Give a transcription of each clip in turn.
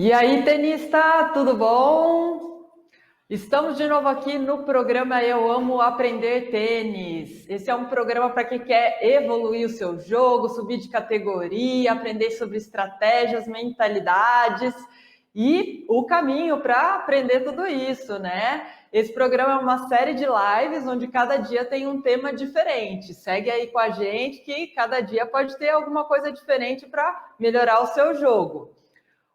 E aí, tenista, tudo bom? Estamos de novo aqui no programa Eu Amo Aprender Tênis. Esse é um programa para quem quer evoluir o seu jogo, subir de categoria, aprender sobre estratégias, mentalidades e o caminho para aprender tudo isso, né? Esse programa é uma série de lives onde cada dia tem um tema diferente. Segue aí com a gente que cada dia pode ter alguma coisa diferente para melhorar o seu jogo.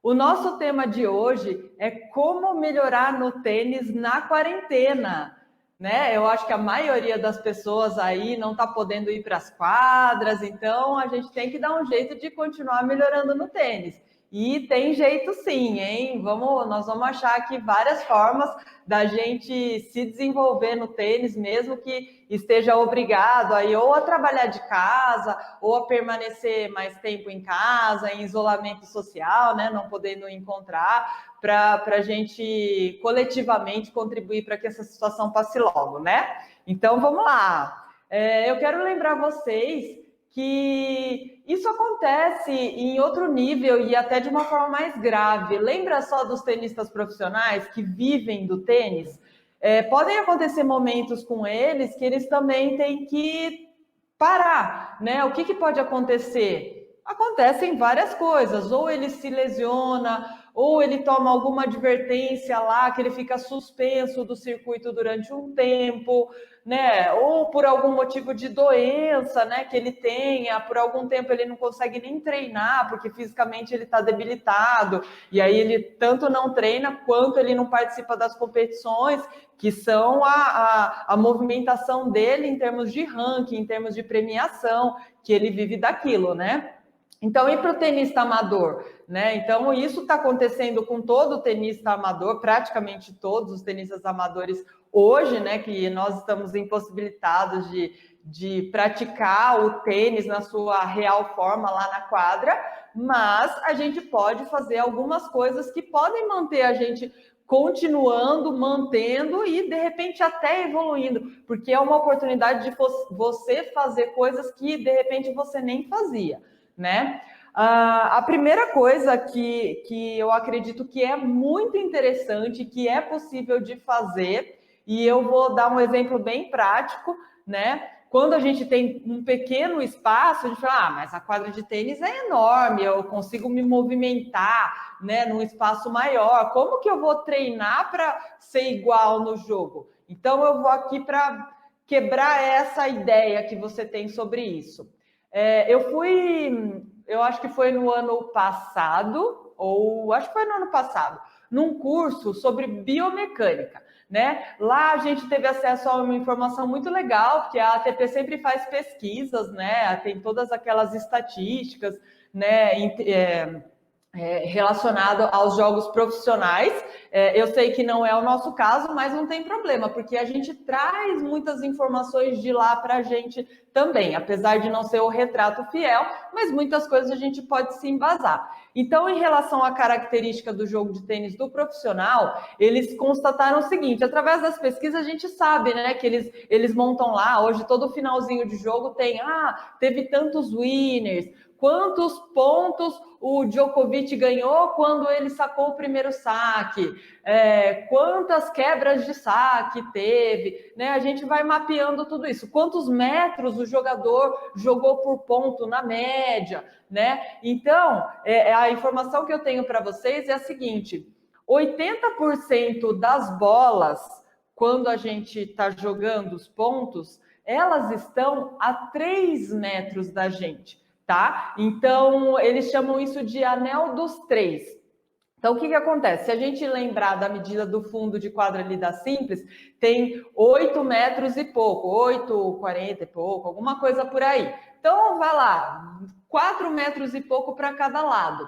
O nosso tema de hoje é como melhorar no tênis na quarentena, né? Eu acho que a maioria das pessoas aí não está podendo ir para as quadras, então a gente tem que dar um jeito de continuar melhorando no tênis. E tem jeito sim, hein? Nós vamos achar aqui várias formas da gente se desenvolver no tênis, mesmo que esteja obrigado aí ou a trabalhar de casa, ou a permanecer mais tempo em casa, em isolamento social, né? Não podendo encontrar, para a gente coletivamente contribuir para que essa situação passe logo, né? Então vamos lá. Eu quero lembrar vocês que isso acontece em outro nível e até de uma forma mais grave. Lembra só dos tenistas profissionais que vivem do tênis? Podem acontecer momentos com eles que eles também têm que parar, né? O que pode acontecer? Acontecem várias coisas, ou ele se lesiona, ou ele toma alguma advertência lá, que ele fica suspenso do circuito durante um tempo, né? Ou por algum motivo de doença, né, que ele tenha, por algum tempo ele não consegue nem treinar, porque fisicamente ele está debilitado, e aí ele tanto não treina, quanto ele não participa das competições, que são a movimentação dele em termos de ranking, em termos de premiação, que ele vive daquilo, né? Então, e para o tenista amador? Né? Então, isso está acontecendo com todo o tenista amador, praticamente todos os tenistas amadores hoje, né? Que nós estamos impossibilitados de praticar o tênis na sua real forma lá na quadra, mas a gente pode fazer algumas coisas que podem manter a gente continuando, mantendo e de repente até evoluindo, porque é uma oportunidade de você fazer coisas que de repente você nem fazia, né? A primeira coisa que eu acredito que é muito interessante, que é possível de fazer, e eu vou dar um exemplo bem prático, né? Quando a gente tem um pequeno espaço, a gente fala, mas a quadra de tênis é enorme, eu consigo me movimentar, né, num espaço maior. Como que eu vou treinar para ser igual no jogo? Então, eu vou aqui para quebrar essa ideia que você tem sobre isso. Eu acho que foi no ano passado, ou acho que foi no ano passado, num curso sobre biomecânica, né? Lá a gente teve acesso a uma informação muito legal, porque a ATP sempre faz pesquisas, né? Tem todas aquelas estatísticas, né? Relacionado aos jogos profissionais. Eu sei que não é o nosso caso, mas não tem problema, porque a gente traz muitas informações de lá para a gente também, apesar de não ser o retrato fiel, mas muitas coisas a gente pode se embasar. Então, em relação à característica do jogo de tênis do profissional, eles constataram o seguinte: através das pesquisas a gente sabe, né, que eles montam lá, hoje todo finalzinho de jogo tem, teve tantos winners, quantos pontos o Djokovic ganhou quando ele sacou o primeiro saque, quantas quebras de saque teve, né? A gente vai mapeando tudo isso, quantos metros o jogador jogou por ponto na média, né? Então, a informação que eu tenho para vocês é a seguinte: 80% das bolas, quando a gente está jogando os pontos, elas estão a 3 metros da gente. Tá? Então, eles chamam isso de anel dos 3. Então, o que acontece? Se a gente lembrar da medida do fundo de quadra ali da Simples, tem 8 metros e pouco, 8,40 e pouco, alguma coisa por aí. Então, vai lá, 4 metros e pouco para cada lado.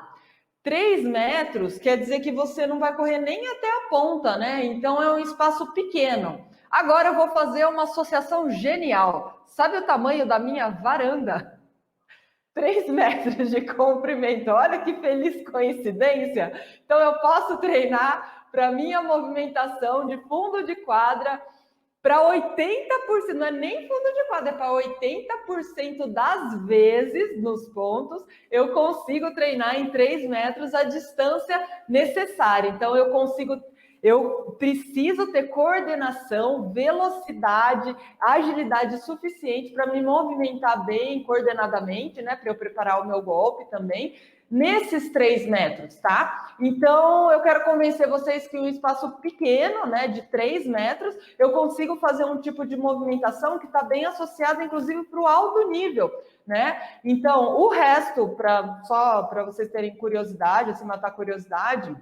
3 metros quer dizer que você não vai correr nem até a ponta, né? Então, é um espaço pequeno. Agora, eu vou fazer uma associação genial. Sabe o tamanho da minha varanda? 3 metros de comprimento. Olha que feliz coincidência. Então, eu posso treinar para minha movimentação de fundo de quadra para 80%, não é nem fundo de quadra, é para 80% das vezes nos pontos, eu consigo treinar em 3 metros a distância necessária. Então, eu preciso ter coordenação, velocidade, agilidade suficiente para me movimentar bem, coordenadamente, né? Para eu preparar o meu golpe também, nesses 3 metros, tá? Então, eu quero convencer vocês que um espaço pequeno, né, de 3 metros, eu consigo fazer um tipo de movimentação que está bem associada, inclusive, para o alto nível, né? Então, o resto, só para vocês terem curiosidade, assim, matar curiosidade,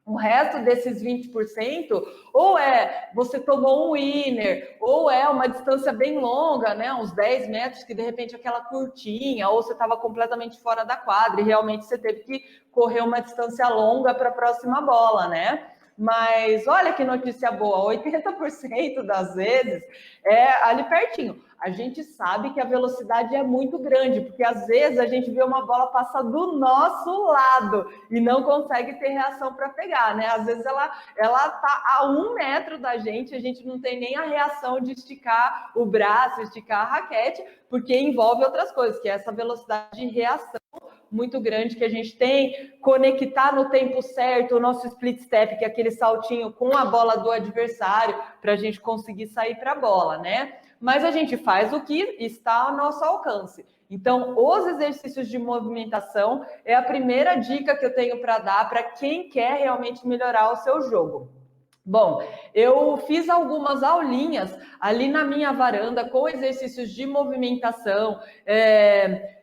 o resto desses 20%, ou é você tomou um winner, ou é uma distância bem longa, né? Uns 10 metros, que de repente aquela curtinha, ou você estava completamente fora da quadra e realmente você teve que correr uma distância longa para a próxima bola, né? Mas olha que notícia boa, 80% das vezes é ali pertinho. A gente sabe que a velocidade é muito grande, porque às vezes a gente vê uma bola passar do nosso lado e não consegue ter reação para pegar, né? Às vezes ela tá a 1 metro da gente, a gente não tem nem a reação de esticar o braço, esticar a raquete, porque envolve outras coisas, que é essa velocidade de reação muito grande que a gente tem, conectar no tempo certo o nosso split step, que é aquele saltinho com a bola do adversário, para a gente conseguir sair para a bola, né? Mas a gente faz o que está ao nosso alcance. Então, os exercícios de movimentação é a primeira dica que eu tenho para dar para quem quer realmente melhorar o seu jogo. Bom, eu fiz algumas aulinhas ali na minha varanda com exercícios de movimentação,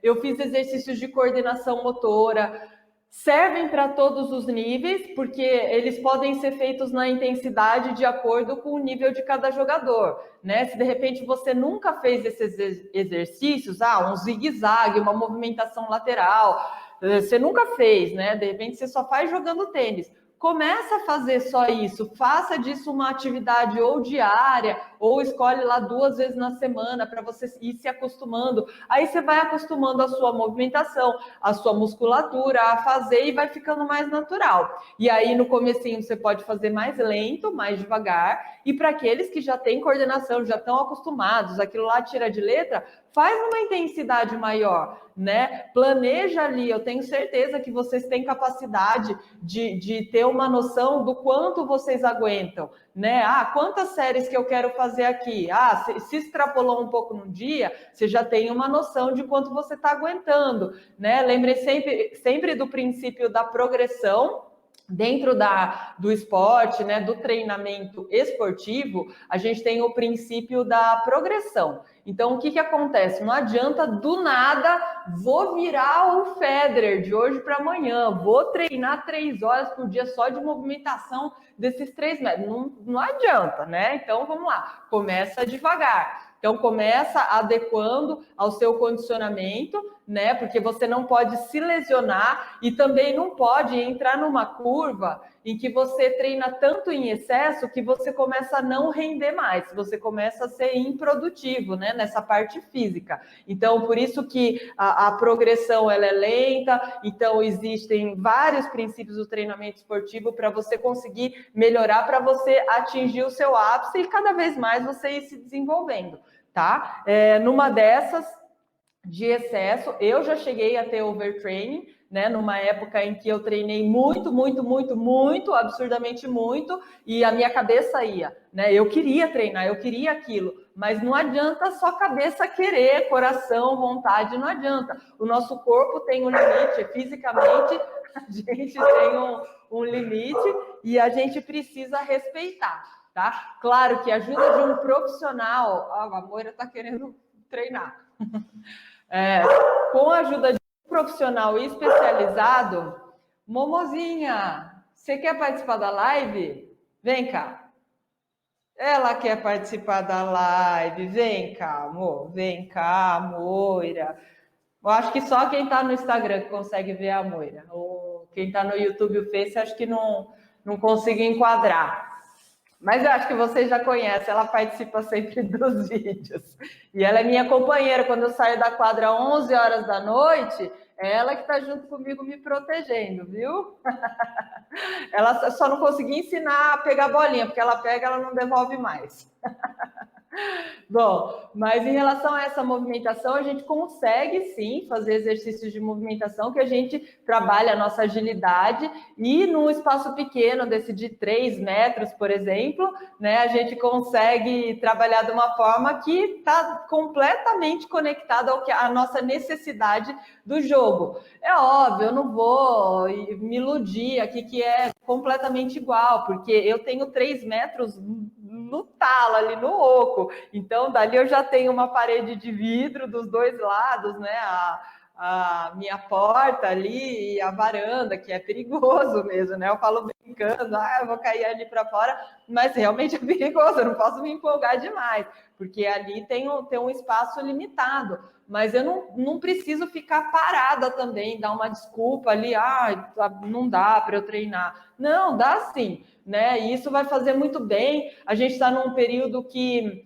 eu fiz exercícios de coordenação motora, servem para todos os níveis, porque eles podem ser feitos na intensidade de acordo com o nível de cada jogador, né? Se de repente você nunca fez esses exercícios, um zigue-zague, uma movimentação lateral, você nunca fez, né? De repente você só faz jogando tênis. Começa a fazer só isso, faça disso uma atividade ou diária, ou escolhe lá 2 vezes na semana para você ir se acostumando. Aí você vai acostumando a sua movimentação, a sua musculatura a fazer e vai ficando mais natural. E aí no comecinho você pode fazer mais lento, mais devagar, e para aqueles que já têm coordenação, já estão acostumados, aquilo lá tira de letra, faz uma intensidade maior, né? Planeja ali, eu tenho certeza que vocês têm capacidade de ter uma noção do quanto vocês aguentam, né? Quantas séries que eu quero fazer aqui? Se extrapolou um pouco num dia, você já tem uma noção de quanto você está aguentando, né? Lembre sempre do princípio da progressão. Dentro do esporte, né, do treinamento esportivo, a gente tem o princípio da progressão. Então, o que acontece? Não adianta do nada, vou virar o Federer de hoje para amanhã, vou treinar 3 horas por dia só de movimentação desses 3 metros. Não adianta, né? Então, vamos lá, começa devagar. Então, começa adequando ao seu condicionamento, né? Porque você não pode se lesionar e também não pode entrar numa curva em que você treina tanto em excesso que você começa a não render mais, você começa a ser improdutivo, né? Nessa parte física. Então, por isso que a progressão ela é lenta, então existem vários princípios do treinamento esportivo para você conseguir melhorar, para você atingir o seu ápice e cada vez mais você ir se desenvolvendo, tá? Numa dessas de excesso, eu já cheguei a ter overtraining, né, numa época em que eu treinei muito, absurdamente muito, e a minha cabeça ia, né, eu queria treinar, eu queria aquilo, mas não adianta só cabeça querer, coração, vontade, não adianta, o nosso corpo tem um limite, fisicamente a gente tem um limite e a gente precisa respeitar, tá? Claro que a ajuda de um profissional, a Moira tá querendo treinar, com a ajuda de um profissional especializado. Momozinha, você quer participar da live? Vem cá. Ela quer participar da live. Vem cá, amor. Vem cá, Moira. Eu acho que só quem está no Instagram que consegue ver a Moira. Ou quem está no YouTube, o Face, acho que não consigo enquadrar. Mas eu acho que vocês já conhecem, ela participa sempre dos vídeos. E ela é minha companheira. Quando eu saio da quadra às 11 horas da noite, é ela que está junto comigo me protegendo, viu? Ela só não conseguiu ensinar a pegar bolinha, porque ela pega, ela não devolve mais. Bom, mas em relação a essa movimentação, a gente consegue sim fazer exercícios de movimentação que a gente trabalha a nossa agilidade e num espaço pequeno, desse de 3 metros, por exemplo, né, a gente consegue trabalhar de uma forma que está completamente conectada ao que a nossa necessidade do jogo. É óbvio, eu não vou me iludir aqui que é completamente igual, porque eu tenho 3 metros no talo, ali no oco. Então, dali eu já tenho uma parede de vidro dos dois lados, né? A minha porta ali e a varanda, que é perigoso mesmo, né? Eu falo brincando, eu vou cair ali para fora, mas realmente é perigoso, eu não posso me empolgar demais, porque ali tem um espaço limitado. Mas eu não preciso ficar parada também, dar uma desculpa ali, não dá para eu treinar. Não, dá sim, né? E isso vai fazer muito bem. A gente está num período que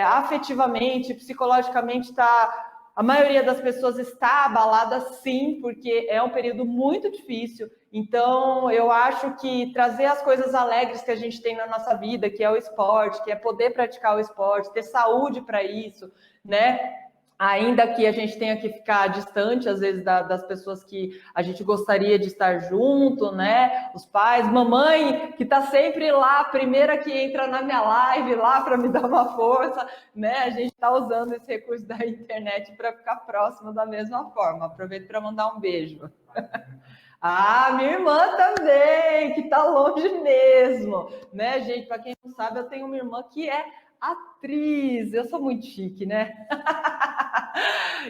afetivamente, psicologicamente a maioria das pessoas está abalada sim, porque é um período muito difícil. Então, eu acho que trazer as coisas alegres que a gente tem na nossa vida, que é o esporte, que é poder praticar o esporte, ter saúde para isso, né? Ainda que a gente tenha que ficar distante, às vezes, das pessoas que a gente gostaria de estar junto, né? Os pais, mamãe, que tá sempre lá, a primeira que entra na minha live lá para me dar uma força, né? A gente está usando esse recurso da internet para ficar próximo da mesma forma. Aproveito para mandar um beijo. Minha irmã também, que tá longe mesmo, né, gente? Para quem não sabe, eu tenho uma irmã que é atriz. Eu sou muito chique, né?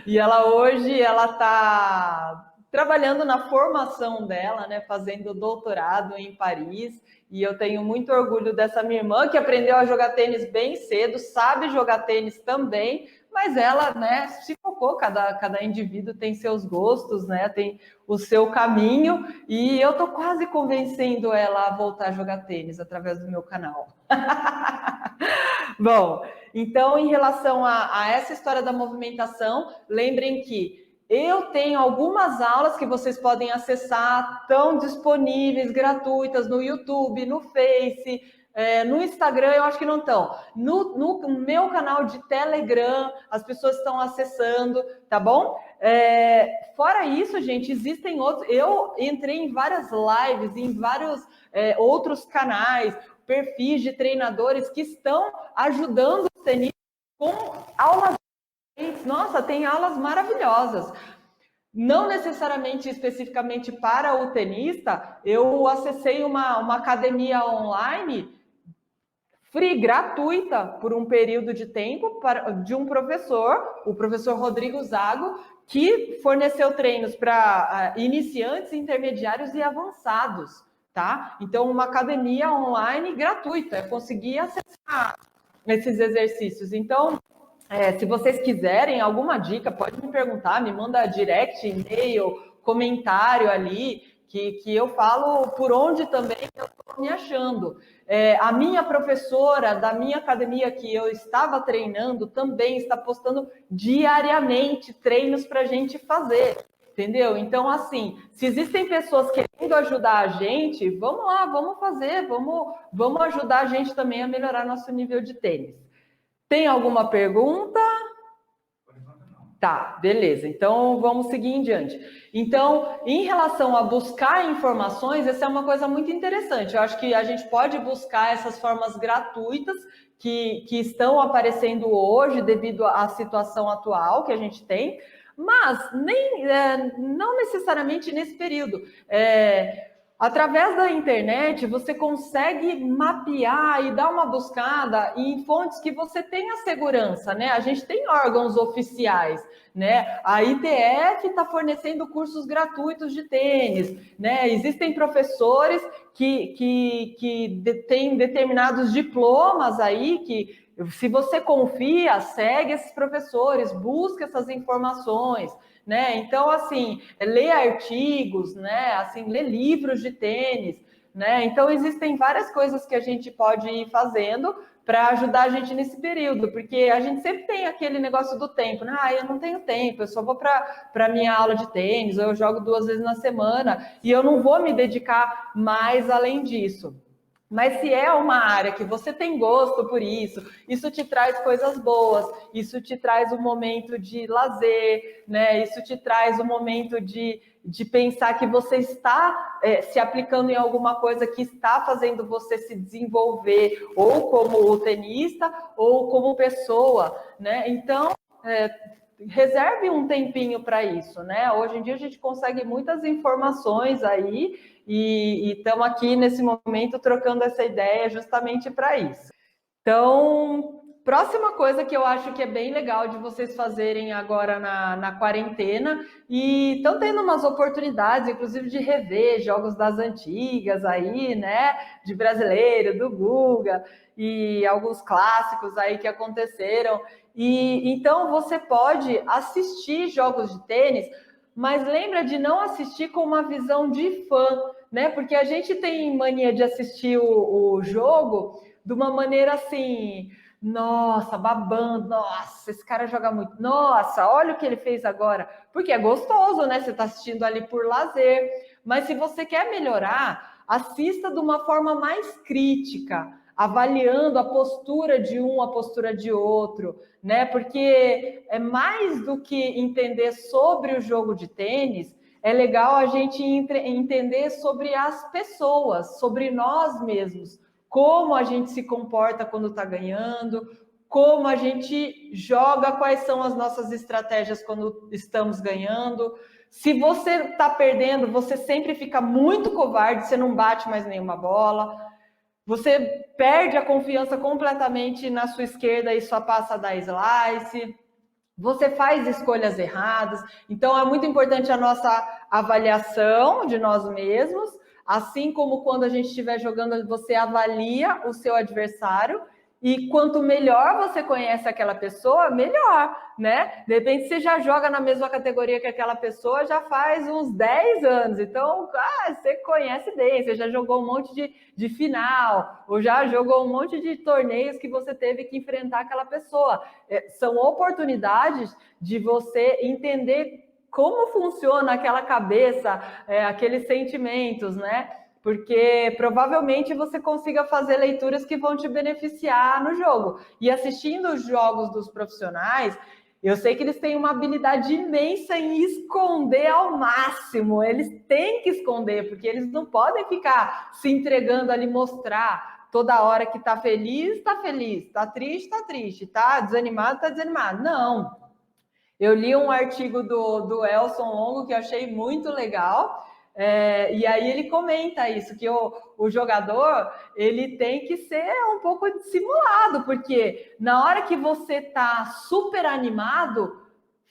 E ela está trabalhando na formação dela, né, fazendo doutorado em Paris, e eu tenho muito orgulho dessa minha irmã, que aprendeu a jogar tênis bem cedo, sabe jogar tênis também, mas ela, né, se focou, cada indivíduo tem seus gostos, né, tem o seu caminho, e eu tô quase convencendo ela a voltar a jogar tênis através do meu canal. Bom, então, em relação a essa história da movimentação, lembrem que eu tenho algumas aulas que vocês podem acessar, estão disponíveis, gratuitas, no YouTube, no Face, no Instagram, eu acho que não estão. No meu canal de Telegram, as pessoas estão acessando, tá bom? Fora isso, gente, existem outros. Eu entrei em várias lives, em vários outros canais, perfis de treinadores que estão ajudando os tenistas com aulas. Nossa, tem aulas maravilhosas. Não necessariamente especificamente para o tenista, eu acessei uma academia online free, gratuita, por um período de tempo, de um professor, o professor Rodrigo Zago, que forneceu treinos para iniciantes, intermediários e avançados, tá? Então, uma academia online gratuita, eu consegui acessar esses exercícios. Então, se vocês quiserem alguma dica, pode me perguntar, me manda direct, e-mail, comentário ali, que eu falo por onde também eu estou me achando. A minha professora da minha academia que eu estava treinando também está postando diariamente treinos para a gente fazer, entendeu? Então, assim, se existem pessoas querendo ajudar a gente, vamos lá, vamos fazer, vamos ajudar a gente também a melhorar nosso nível de tênis. Tem alguma pergunta? Tá, beleza. Então vamos seguir em diante. Então, em relação a buscar informações, essa é uma coisa muito interessante. Eu acho que a gente pode buscar essas formas gratuitas que estão aparecendo hoje devido à situação atual que a gente tem, mas não necessariamente nesse período. Através da internet, você consegue mapear e dar uma buscada em fontes que você tenha segurança, né? A gente tem órgãos oficiais, né? A ITF está fornecendo cursos gratuitos de tênis, né? Existem professores que têm determinados diplomas aí que, se você confia, segue esses professores, busca essas informações, né? Então, assim, ler artigos, né? Assim, ler livros de tênis, né? Então, existem várias coisas que a gente pode ir fazendo para ajudar a gente nesse período, porque a gente sempre tem aquele negócio do tempo, né? Eu não tenho tempo, eu só vou para minha aula de tênis, ou eu jogo 2 vezes na semana, e eu não vou me dedicar mais além disso. Mas se é uma área que você tem gosto por isso te traz coisas boas, isso te traz um momento de lazer, né? Isso te traz um momento de pensar que você está se aplicando em alguma coisa que está fazendo você se desenvolver, ou como tenista, ou como pessoa, né? Então, reserve um tempinho para isso, né? Hoje em dia a gente consegue muitas informações aí e estamos aqui nesse momento trocando essa ideia justamente para isso. Então, próxima coisa que eu acho que é bem legal de vocês fazerem agora na quarentena, e estão tendo umas oportunidades, inclusive de rever jogos das antigas aí, né? De brasileiro, do Guga, e alguns clássicos aí que aconteceram. E então você pode assistir jogos de tênis, mas lembra de não assistir com uma visão de fã, né? Porque a gente tem mania de assistir o jogo de uma maneira assim, nossa, babando, nossa, esse cara joga muito, nossa, olha o que ele fez agora, porque é gostoso, né? Você está assistindo ali por lazer, mas se você quer melhorar, assista de uma forma mais crítica, avaliando a postura de um, a postura de outro, né? Porque é mais do que entender sobre o jogo de tênis, é legal a gente entender sobre as pessoas, sobre nós mesmos, como a gente se comporta quando está ganhando, como a gente joga, quais são as nossas estratégias quando estamos ganhando. Se você está perdendo, você sempre fica muito covarde, você não bate mais nenhuma bola, você perde a confiança completamente na sua esquerda e só passa a dar slice. Você faz escolhas erradas, então é muito importante a nossa avaliação de nós mesmos, assim como quando a gente estiver jogando, você avalia o seu adversário, e quanto melhor você conhece aquela pessoa, melhor, né? De repente você já joga na mesma categoria que aquela pessoa já faz uns 10 anos, então você conhece bem, você já jogou um monte de final, ou já jogou um monte de torneios que você teve que enfrentar aquela pessoa. São oportunidades de você entender como funciona aquela cabeça, aqueles sentimentos, né? Porque provavelmente você consiga fazer leituras que vão te beneficiar no jogo. E assistindo os jogos dos profissionais, eu sei que eles têm uma habilidade imensa em esconder ao máximo. Eles têm que esconder, porque eles não podem ficar se entregando ali, mostrar toda hora que tá feliz, tá triste, tá desanimado, tá desanimado. Não. Eu li um artigo do Elson Longo que eu achei muito legal, e aí ele comenta isso, que o jogador ele tem que ser um pouco dissimulado, porque na hora que você tá super animado,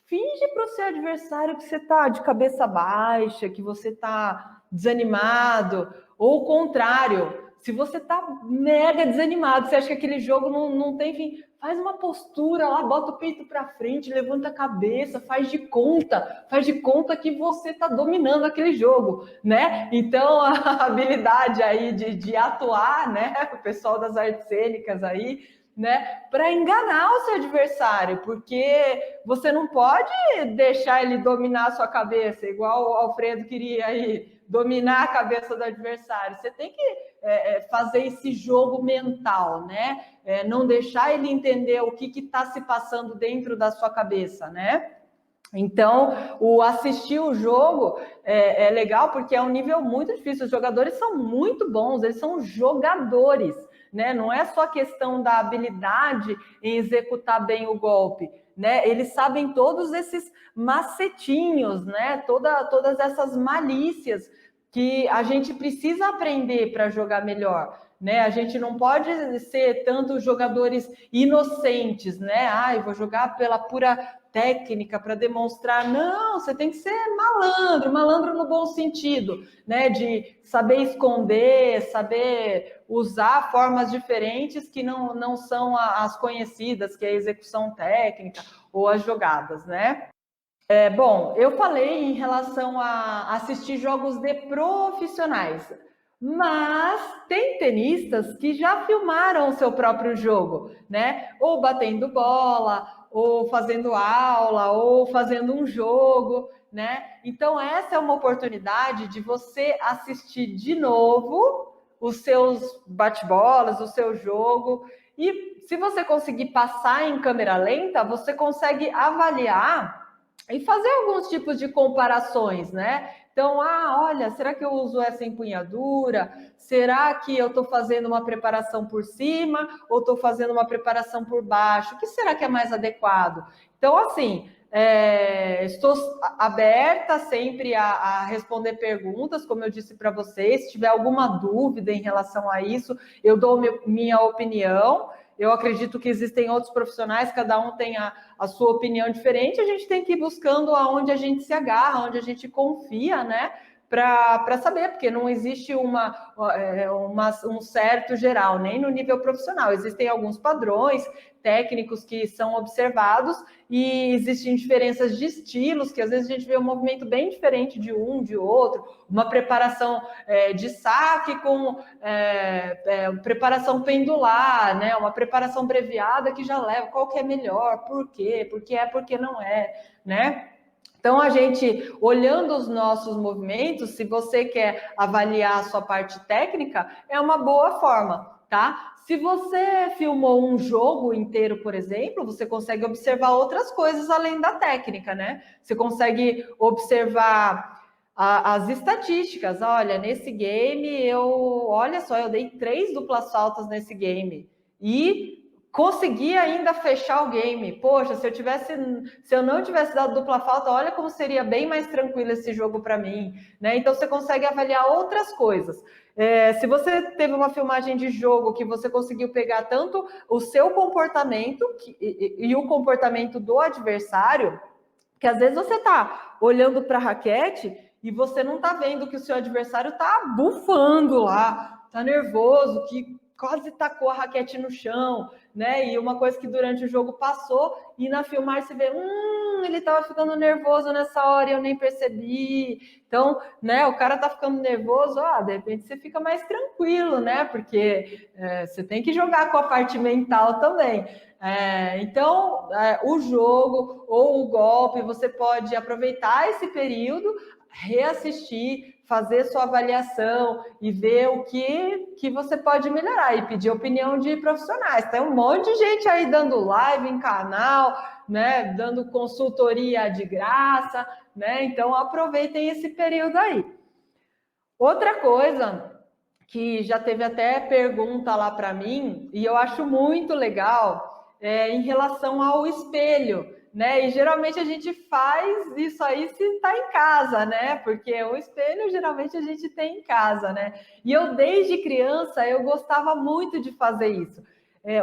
finge para o seu adversário que você tá de cabeça baixa, que você tá desanimado, ou o contrário, se você tá mega desanimado, você acha que aquele jogo não tem fim, faz uma postura lá, bota o peito para frente, levanta a cabeça, faz de conta que você tá dominando aquele jogo, né? Então a habilidade aí de atuar, né? O pessoal das artes cênicas aí, né? Para enganar o seu adversário, porque você não pode deixar ele dominar a sua cabeça, igual o Alfredo queria aí, dominar a cabeça do adversário. Você tem que fazer esse jogo mental, né? Não deixar ele entender o que está se passando dentro da sua cabeça, né? Então, o assistir o jogo é legal porque é um nível muito difícil. Os jogadores são muito bons, eles são jogadores, né? Não é só questão da habilidade em executar bem o golpe, né? Eles sabem todos esses macetinhos, né? Todas essas malícias que a gente precisa aprender para jogar melhor, né? A gente não pode ser tanto jogadores inocentes, né? Eu vou jogar pela pura técnica para demonstrar. Não, você tem que ser malandro no bom sentido, né? De saber esconder, saber usar formas diferentes que não são as conhecidas, que é a execução técnica ou as jogadas, né? Bom, eu falei em relação a assistir jogos de profissionais, mas tem tenistas que já filmaram o seu próprio jogo, né? Ou batendo bola, ou fazendo aula, ou fazendo um jogo, né? Então, essa é uma oportunidade de você assistir de novo os seus bate-bolas, o seu jogo. E se você conseguir passar em câmera lenta, você consegue avaliar e fazer alguns tipos de comparações, né? Então, olha, será que eu uso essa empunhadura? Será que eu estou fazendo uma preparação por cima ou estou fazendo uma preparação por baixo? O que será que é mais adequado? Então, assim, estou aberta sempre a responder perguntas, como eu disse para vocês. Se tiver alguma dúvida em relação a isso, eu dou minha opinião. Eu acredito que existem outros profissionais, cada um tem a sua opinião diferente, a gente tem que ir buscando aonde a gente se agarra, onde a gente confia, né? Para saber, porque não existe um certo geral, nem no nível profissional. Existem alguns padrões técnicos que são observados e existem diferenças de estilos, que às vezes a gente vê um movimento bem diferente de um, de outro, uma preparação de saque com preparação pendular, né? Uma preparação abreviada que já leva, qual que é melhor, por quê, porque não é, né? Então, a gente, olhando os nossos movimentos, se você quer avaliar a sua parte técnica, é uma boa forma, tá? Se você filmou um jogo inteiro, por exemplo, você consegue observar outras coisas além da técnica, né? Você consegue observar as estatísticas. Olha, nesse game, olha só, eu dei 3 duplas faltas nesse game. E consegui ainda fechar o game. Poxa, se eu não tivesse dado dupla falta, olha como seria bem mais tranquilo esse jogo para mim, né? Então você consegue avaliar outras coisas. Se você teve uma filmagem de jogo que você conseguiu pegar tanto o seu comportamento e o comportamento do adversário, que às vezes você está olhando para a raquete e você não está vendo que o seu adversário está bufando lá, está nervoso, que quase tacou a raquete no chão, né? E uma coisa que durante o jogo passou, e na filmagem você vê, ele estava ficando nervoso nessa hora e eu nem percebi. Então, né, o cara tá ficando nervoso, de repente você fica mais tranquilo, né? Porque você tem que jogar com a parte mental também. Então, o jogo ou o golpe, você pode aproveitar esse período, reassistir, fazer sua avaliação e ver o que você pode melhorar e pedir opinião de profissionais. Tem um monte de gente aí dando live em canal, né, dando consultoria de graça, né? Então aproveitem esse período aí. Outra coisa que já teve até pergunta lá para mim e eu acho muito legal em relação ao espelho, né? E geralmente a gente faz isso aí se está em casa, né? Porque o espelho geralmente a gente tem em casa, né? E eu desde criança eu gostava muito de fazer isso.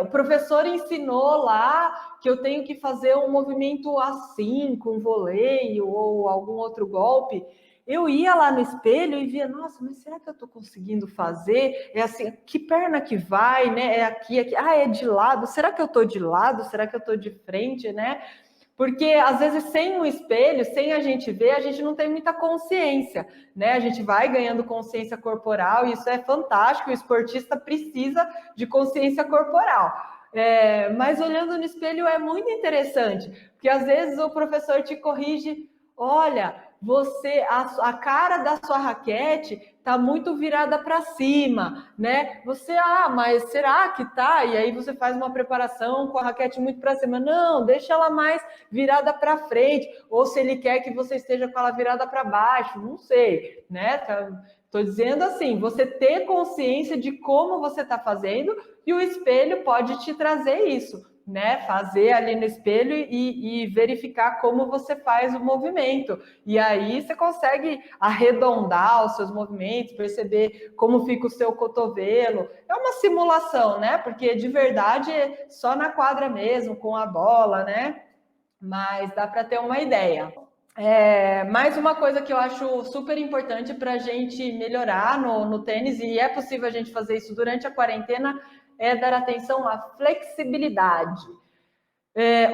O professor ensinou lá que eu tenho que fazer um movimento assim, com voleio ou algum outro golpe. Eu ia lá no espelho e via, nossa, mas será que eu estou conseguindo fazer? É assim, que perna que vai, né? É aqui. É de lado. Será que eu estou de lado? Será que eu estou de frente, né? Porque, às vezes, sem um espelho, sem a gente ver, a gente não tem muita consciência, né? A gente vai ganhando consciência corporal e isso é fantástico, o esportista precisa de consciência corporal. Mas olhando no espelho é muito interessante, porque, às vezes, o professor te corrige, olha, a cara da sua raquete está muito virada para cima, né? Mas será que tá? E aí você faz uma preparação com a raquete muito para cima. Não, deixa ela mais virada para frente. Ou se ele quer que você esteja com ela virada para baixo, não sei, né? Estou dizendo assim, você ter consciência de como você está fazendo e o espelho pode te trazer isso, né? Fazer ali no espelho e verificar como você faz o movimento. E aí você consegue arredondar os seus movimentos, perceber como fica o seu cotovelo. É uma simulação, né? Porque de verdade é só na quadra mesmo, com a bola, né? Mas dá para ter uma ideia. Mais uma coisa que eu acho super importante para a gente melhorar no tênis, e é possível a gente fazer isso durante a quarentena, é dar atenção à flexibilidade.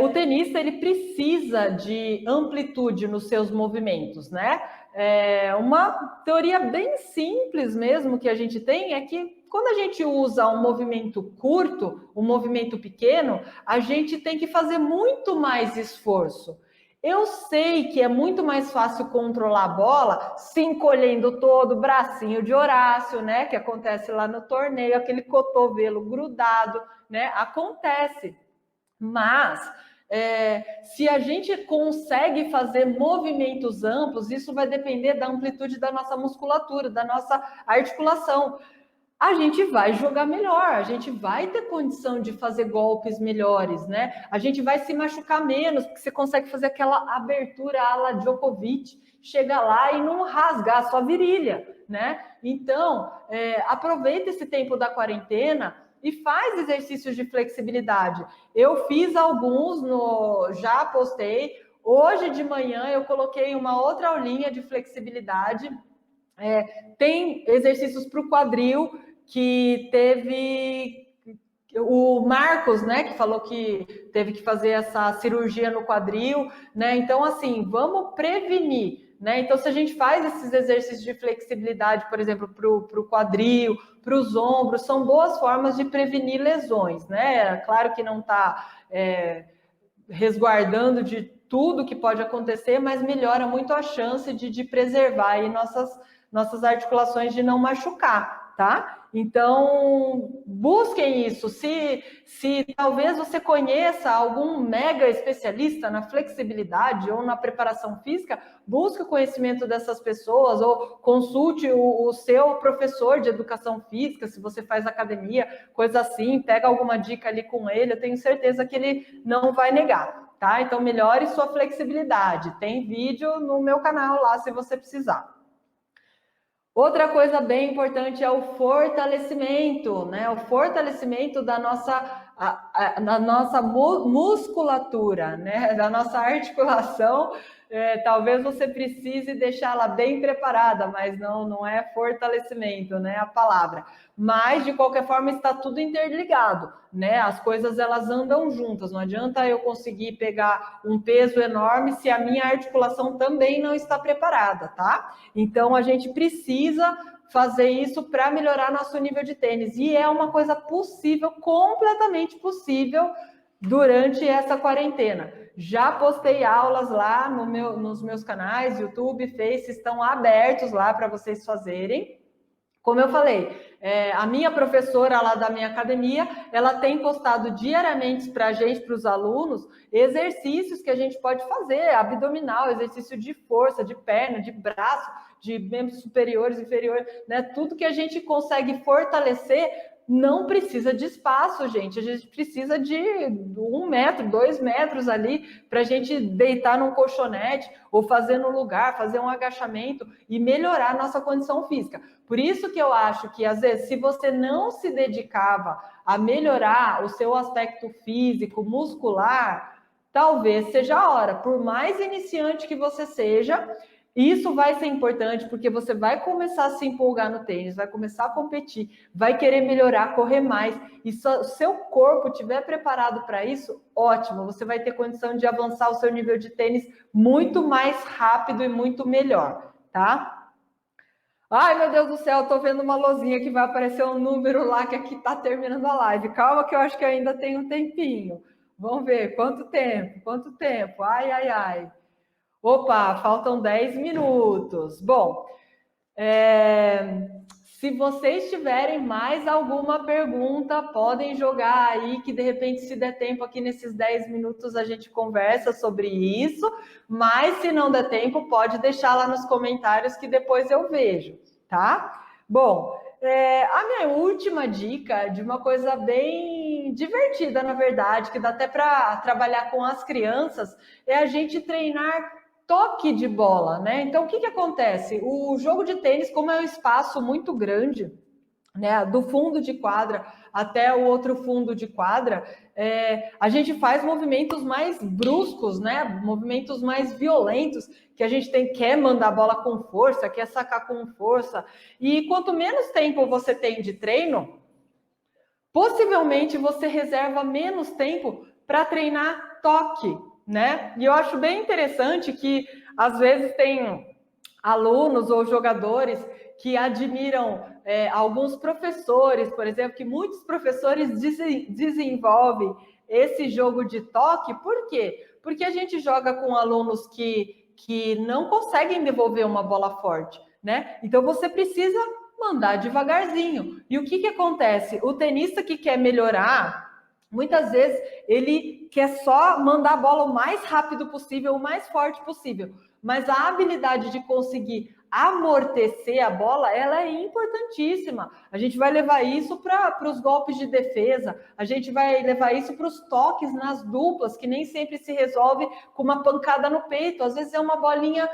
O tenista ele precisa de amplitude nos seus movimentos, né? Uma teoria bem simples mesmo que a gente tem é que quando a gente usa um movimento curto, um movimento pequeno, a gente tem que fazer muito mais esforço. Eu sei que é muito mais fácil controlar a bola se encolhendo todo, bracinho de Horácio, né? Que acontece lá no torneio, aquele cotovelo grudado, né? Acontece. Mas se a gente consegue fazer movimentos amplos, isso vai depender da amplitude da nossa musculatura, da nossa articulação. A gente vai jogar melhor, a gente vai ter condição de fazer golpes melhores, né? A gente vai se machucar menos, porque você consegue fazer aquela abertura à la Djokovic, chega lá e não rasgar a sua virilha, né? Então, aproveita esse tempo da quarentena e faz exercícios de flexibilidade. Eu fiz alguns, já postei. Hoje de manhã eu coloquei uma outra aulinha de flexibilidade. Tem exercícios para o quadril, que teve o Marcos, né, que falou que teve que fazer essa cirurgia no quadril, né? Então, assim, vamos prevenir, né? Então, se a gente faz esses exercícios de flexibilidade, por exemplo, para o quadril, para os ombros, são boas formas de prevenir lesões, né? Claro que não está resguardando de tudo que pode acontecer, mas melhora muito a chance de preservar aí nossas articulações, de não machucar, tá? Então, busquem isso. Se talvez você conheça algum mega especialista na flexibilidade ou na preparação física, busque o conhecimento dessas pessoas ou consulte o seu professor de educação física, se você faz academia, coisa assim, pega alguma dica ali com ele, eu tenho certeza que ele não vai negar, tá? Então, melhore sua flexibilidade. Tem vídeo no meu canal lá, se você precisar. Outra coisa bem importante é o fortalecimento, né? O fortalecimento da nossa musculatura, né? Da nossa articulação. Talvez você precise deixá-la bem preparada, mas não é fortalecimento, né? A palavra. Mas, de qualquer forma, está tudo interligado, né? As coisas, elas andam juntas. Não adianta eu conseguir pegar um peso enorme se a minha articulação também não está preparada, tá? Então, a gente precisa fazer isso para melhorar nosso nível de tênis. E é uma coisa possível, completamente possível, durante essa quarentena. Já postei aulas lá nos meus canais, YouTube, Face, estão abertos lá para vocês fazerem. Como eu falei, a minha professora lá da minha academia, ela tem postado diariamente para a gente, para os alunos, exercícios que a gente pode fazer, abdominal, exercício de força, de perna, de braço, de membros superiores, inferiores, né? Tudo que a gente consegue fortalecer. Não precisa de espaço, gente. A gente precisa de 1 metro, 2 metros ali para a gente deitar num colchonete ou fazer no lugar, fazer um agachamento e melhorar a nossa condição física. Por isso que eu acho que, às vezes, se você não se dedicava a melhorar o seu aspecto físico, muscular, talvez seja a hora. Por mais iniciante que você seja, isso vai ser importante, porque você vai começar a se empolgar no tênis, vai começar a competir, vai querer melhorar, correr mais. E se o seu corpo estiver preparado para isso, ótimo, você vai ter condição de avançar o seu nível de tênis muito mais rápido e muito melhor, tá? Ai, meu Deus do céu, tô vendo uma luzinha que vai aparecer um número lá que aqui tá terminando a live. Calma que eu acho que ainda tem um tempinho. Vamos ver, quanto tempo, quanto tempo. Ai, ai, ai. Opa, faltam 10 minutos. Bom, se vocês tiverem mais alguma pergunta, podem jogar aí, que de repente, se der tempo aqui nesses 10 minutos, a gente conversa sobre isso. Mas se não der tempo, pode deixar lá nos comentários que depois eu vejo, tá? Bom, a minha última dica de uma coisa bem divertida, na verdade, que dá até para trabalhar com as crianças, é a gente treinar toque de bola, né? Então, o que acontece? O jogo de tênis, como é um espaço muito grande, né, do fundo de quadra até o outro fundo de quadra, a gente faz movimentos mais bruscos, né? Movimentos mais violentos, que a gente quer mandar a bola com força, quer sacar com força. E quanto menos tempo você tem de treino, possivelmente você reserva menos tempo para treinar toque, né? E eu acho bem interessante que, às vezes, tem alunos ou jogadores que admiram alguns professores, por exemplo, que muitos professores desenvolvem esse jogo de toque. Por quê? Porque a gente joga com alunos que não conseguem devolver uma bola forte, né? Então você precisa mandar devagarzinho. E o que acontece? O tenista que quer melhorar, muitas vezes ele quer só mandar a bola o mais rápido possível, o mais forte possível. Mas a habilidade de conseguir amortecer a bola, ela é importantíssima. A gente vai levar isso para os golpes de defesa, a gente vai levar isso para os toques nas duplas, que nem sempre se resolve com uma pancada no peito. Às vezes é uma bolinha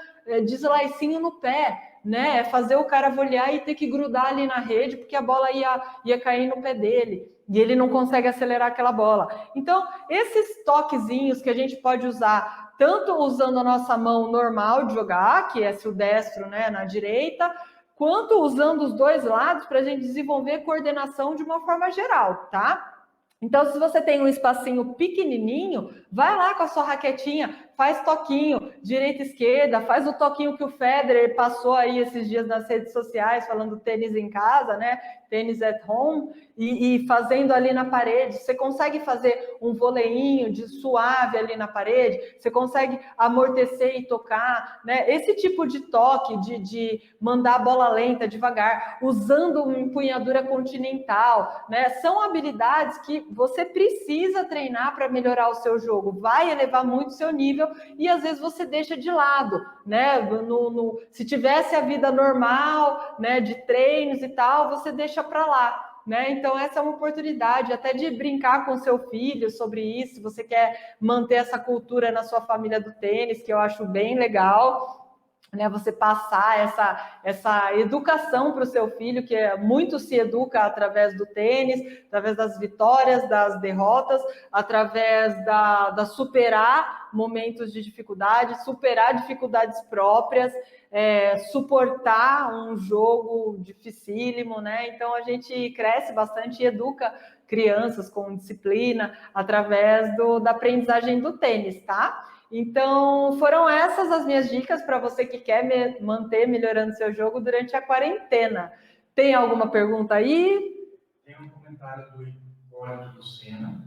de slicinho no pé, né? É fazer o cara volear e ter que grudar ali na rede, porque a bola ia cair no pé dele. E ele não consegue acelerar aquela bola. Então, esses toquezinhos que a gente pode usar, tanto usando a nossa mão normal de jogar, que é o destro, né, na direita, quanto usando os dois lados para a gente desenvolver coordenação de uma forma geral, tá? Então, se você tem um espacinho pequenininho, vai lá com a sua raquetinha, faz toquinho, direita e esquerda, faz o toquinho que o Federer passou aí esses dias nas redes sociais, falando tênis em casa, né? Tênis at home, e fazendo ali na parede. Você consegue fazer um voleinho de suave ali na parede, você consegue amortecer e tocar, né? Esse tipo de toque, de mandar a bola lenta, devagar, usando uma empunhadura continental, né? São habilidades que você precisa treinar para melhorar o seu jogo, vai elevar muito o seu nível e às vezes você deixa de lado, né? Se tivesse a vida normal, né, de treinos e tal, você deixa para lá, né? Então essa é uma oportunidade até de brincar com seu filho sobre isso, se você quer manter essa cultura na sua família do tênis, que eu acho bem legal. Né, você passar essa educação para o seu filho, que muito se educa através do tênis, através das vitórias, das derrotas, através da superar momentos de dificuldade, superar dificuldades próprias, suportar um jogo dificílimo, né? Então a gente cresce bastante e educa crianças com disciplina através da aprendizagem do tênis, tá? Então, foram essas as minhas dicas para você que quer manter melhorando seu jogo durante a quarentena. Tem alguma pergunta aí? Tem um comentário do Hipólito do Sena,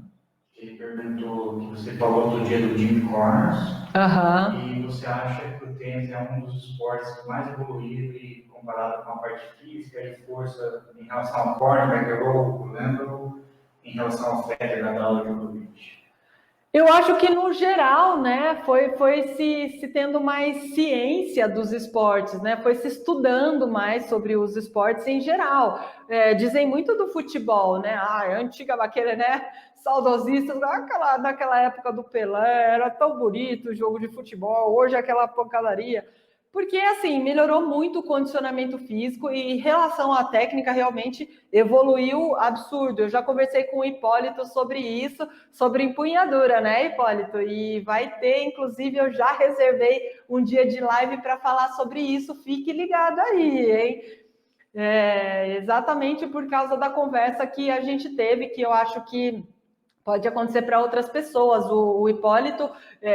que ele perguntou que você falou outro dia do Jim Connors, e você acha que o tênis é um dos esportes mais evoluído e comparado com a parte física e força em relação ao Conor McGregor, Lando, em relação ao Federer, Nadal e Djokovic? Eu acho que no geral, né, foi se tendo mais ciência dos esportes, né, foi se estudando mais sobre os esportes em geral. Dizem muito do futebol, né, antiga aquele, né, saudosistas, naquela época do Pelé, era tão bonito o jogo de futebol, hoje é aquela pancadaria. Porque, assim, melhorou muito o condicionamento físico e em relação à técnica, realmente evoluiu absurdo. Eu já conversei com o Hipólito sobre isso, sobre empunhadura, né, Hipólito? E vai ter, inclusive, eu já reservei um dia de live para falar sobre isso. Fique ligado aí, hein? Exatamente por causa da conversa que a gente teve, que eu acho que pode acontecer para outras pessoas. O Hipólito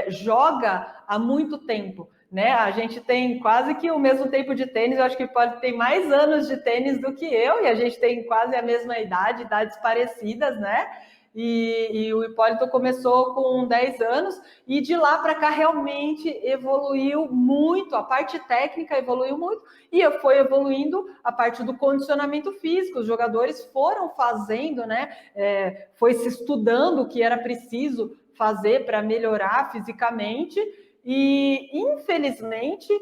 joga há muito tempo, né? A gente tem quase que o mesmo tempo de tênis, eu acho que o Hipólito tem mais anos de tênis do que eu, e a gente tem quase a mesma idade, idades parecidas, né? E o Hipólito começou com 10 anos e de lá para cá realmente evoluiu muito, a parte técnica evoluiu muito e foi evoluindo a parte do condicionamento físico. Os jogadores foram fazendo, né? Foi se estudando o que era preciso fazer para melhorar fisicamente e, infelizmente,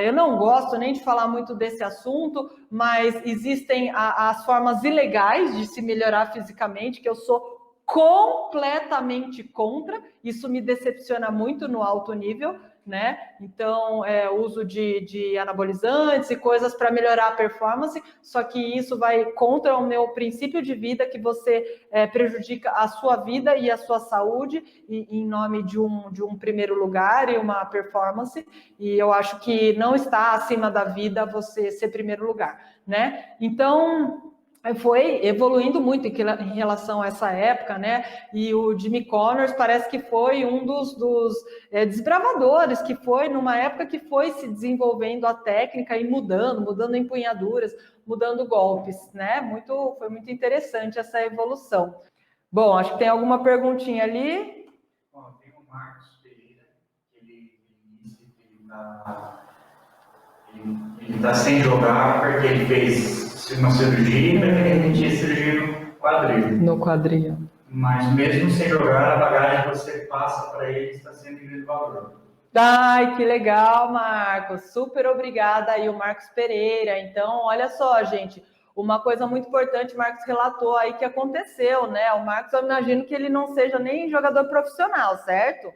eu não gosto nem de falar muito desse assunto, mas existem as formas ilegais de se melhorar fisicamente, que eu sou completamente contra, isso me decepciona muito no alto nível, né? Então, uso de anabolizantes e coisas para melhorar a performance, só que isso vai contra o meu princípio de vida, que você prejudica a sua vida e a sua saúde em nome de um primeiro lugar e uma performance, e eu acho que não está acima da vida você ser primeiro lugar, né? Então, foi evoluindo muito em relação a essa época, né? E o Jimmy Connors parece que foi um dos desbravadores, que foi numa época que foi se desenvolvendo a técnica e mudando empunhaduras, mudando golpes, né? Foi muito interessante essa evolução. Bom, acho que tem alguma perguntinha ali. Bom, tem Marcos Pereira, ele está sem jogar porque ele fez uma cirurgia e vai ter cirurgia no quadril. No quadril. Mas mesmo sem jogar, a bagagem que você passa para ele está sendo de grande valor. Ai, que legal, Marcos. Super obrigada aí, o Marcos Pereira. Então, olha só, gente, uma coisa muito importante, o Marcos relatou aí que aconteceu, né? O Marcos, eu imagino que ele não seja nem jogador profissional, certo?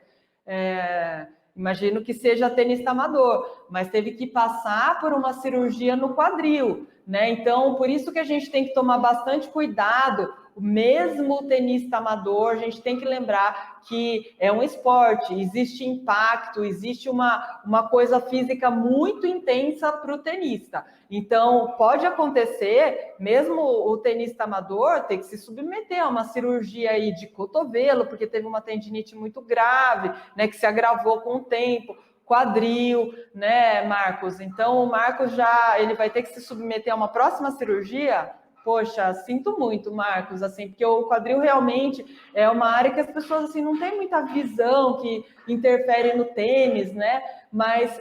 Imagino que seja tenista amador, mas teve que passar por uma cirurgia no quadril, né? Então, por isso que a gente tem que tomar bastante cuidado. Mesmo o tenista amador, a gente tem que lembrar que é um esporte, existe impacto, existe uma coisa física muito intensa para o tenista. Então, pode acontecer, mesmo o tenista amador, ter que se submeter a uma cirurgia aí de cotovelo, porque teve uma tendinite muito grave, né, que se agravou com o tempo, quadril, né, Marcos? Então, o Marcos ele vai ter que se submeter a uma próxima cirurgia. Poxa, sinto muito, Marcos, assim, porque o quadril realmente é uma área que as pessoas assim não têm muita visão, que interfere no tênis, né? Mas